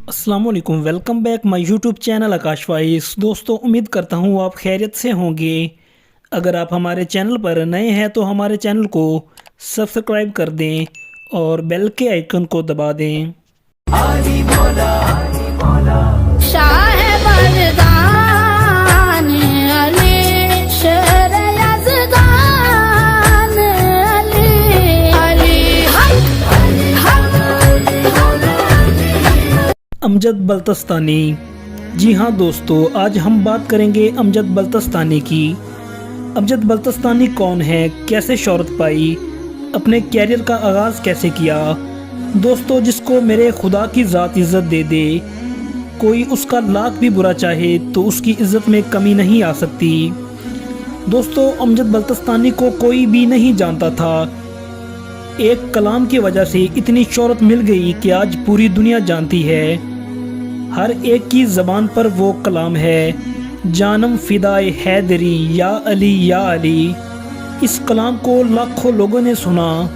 अस्सलाम वालेकुम, welcome back my YouTube channel Akash vice. दोस्तों, उम्मीद करता हूँ आप खैरियत से होंगे। अगर आप हमारे चैनल पर नए हैं तो हमारे चैनल को सब्सक्राइब कर दें और बेल के आइकन को दबा दें। शाह मर्दान अली शेर यज़दान अली अली अमजद बल्तिस्तानी। जी हाँ दोस्तों, आज हम बात करेंगे अमजद बल्तिस्तानी की। अमजद बल्तिस्तानी कौन है, कैसे शोहरत पाई, अपने कैरियर का आगाज़ कैसे किया। दोस्तों, जिसको मेरे खुदा की ज़ात इज़्ज़त दे दे, कोई उसका लाख भी बुरा चाहे तो उसकी इज़्ज़त में कमी नहीं आ सकती। दोस्तों, अमजद बल्तिस्तानी को कोई भी नहीं जानता था। एक कलाम की वजह से इतनी शोहरत मिल गई कि आज पूरी दुनिया जानती है। हर एक की ज़बान पर वो कलाम है, जानम फ़िदाए हैदरी या अली या अली। इस कलाम को लाखों लोगों ने सुना।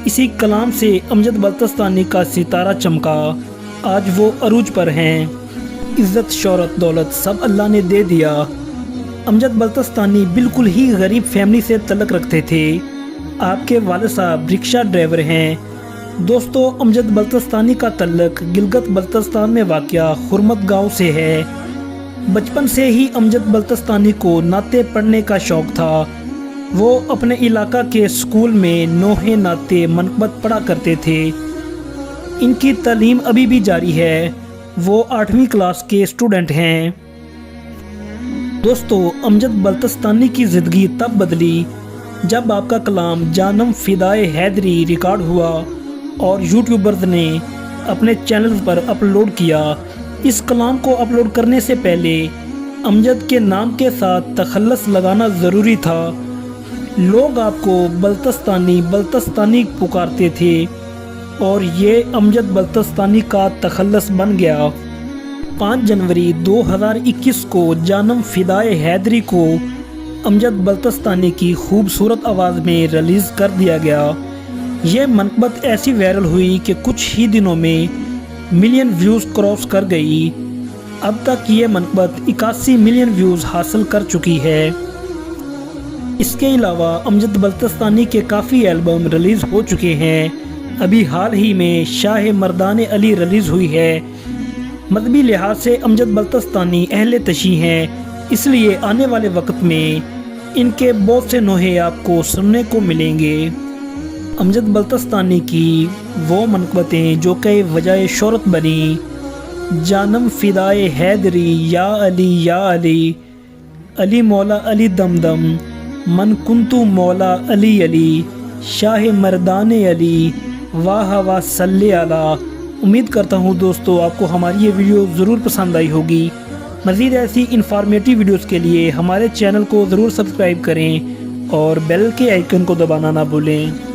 इसी कलाम से अमजद बल्तिस्तानी का सितारा चमका। आज वो अरूज पर हैं। इज़्ज़त, शोहरत, दौलत सब अल्लाह ने दे दिया। अमजद बल्तिस्तानी बिल्कुल ही गरीब फैमिली से तल्लुक़ रखते थे। आपके वालिद साहब रिक्शा ड्राइवर हैं। दोस्तों, अमजद बल्तिस्तानी का तल्लुक़ गिलगित बल्तिस्तान में वाक़या हुरमत गांव से है। बचपन से ही अमजद बल्तिस्तानी को नाते पढ़ने का शौक़ था। वो अपने इलाका के स्कूल में नोहे नाते मनक़बत पढ़ा करते थे। इनकी तालीम अभी भी जारी है। वो 8वीं क्लास के स्टूडेंट हैं। दोस्तों, अमजद बल्तिस्तानी की ज़िंदगी तब बदली जब आपका कलाम जानम फ़िदाए हैदरी रिकॉर्ड हुआ और यूट्यूबर्स ने अपने चैनल पर अपलोड किया। इस कलाम को अपलोड करने से पहले अमजद के नाम के साथ तखल्लुस लगाना ज़रूरी था। लोग आपको बल्तिस्तानी पुकारते थे और ये अमजद बल्तिस्तानी का तखल्लुस बन गया। 5 जनवरी 2021 को जानम फ़िदाए हैदरी को अमजद बल्तिस्तानी की खूबसूरत आवाज़ में रिलीज़ कर दिया गया। ये मनक़बत ऐसी वायरल हुई कि कुछ ही दिनों में मिलियन व्यूज़ क्रॉस कर गई। अब तक ये मनक़बत 81 मिलियन व्यूज़ हासिल कर चुकी है। इसके अलावा अमजद बल्तिस्तानी के काफ़ी एल्बम रिलीज़ हो चुके हैं। अभी हाल ही में शाह मर्दान अली रिलीज़ हुई है। मज़हबी लिहाज से अमजद बल्तिस्तानी अहले तशी हैं, इसलिए आने वाले वक्त में इनके बहुत से नोहे आपको सुनने को मिलेंगे। अमजद बल्तिस्तानी की वो मनक़बतें जो कई वजह शोहरत बनी, जानम फ़िदाए हैदरी या अली अली मौला अली दमदम, मन कुंतु मौला अली अली, शाह मर्दान अली, वाह वाह सल्ले अला। उम्मीद करता हूँ दोस्तों आपको हमारी ये वीडियो ज़रूर पसंद आई होगी। मज़ीद ऐसी इन्फॉर्मेटिव वीडियोस के लिए हमारे चैनल को ज़रूर सब्सक्राइब करें और बेल के आइकन को दबाना ना भूलें।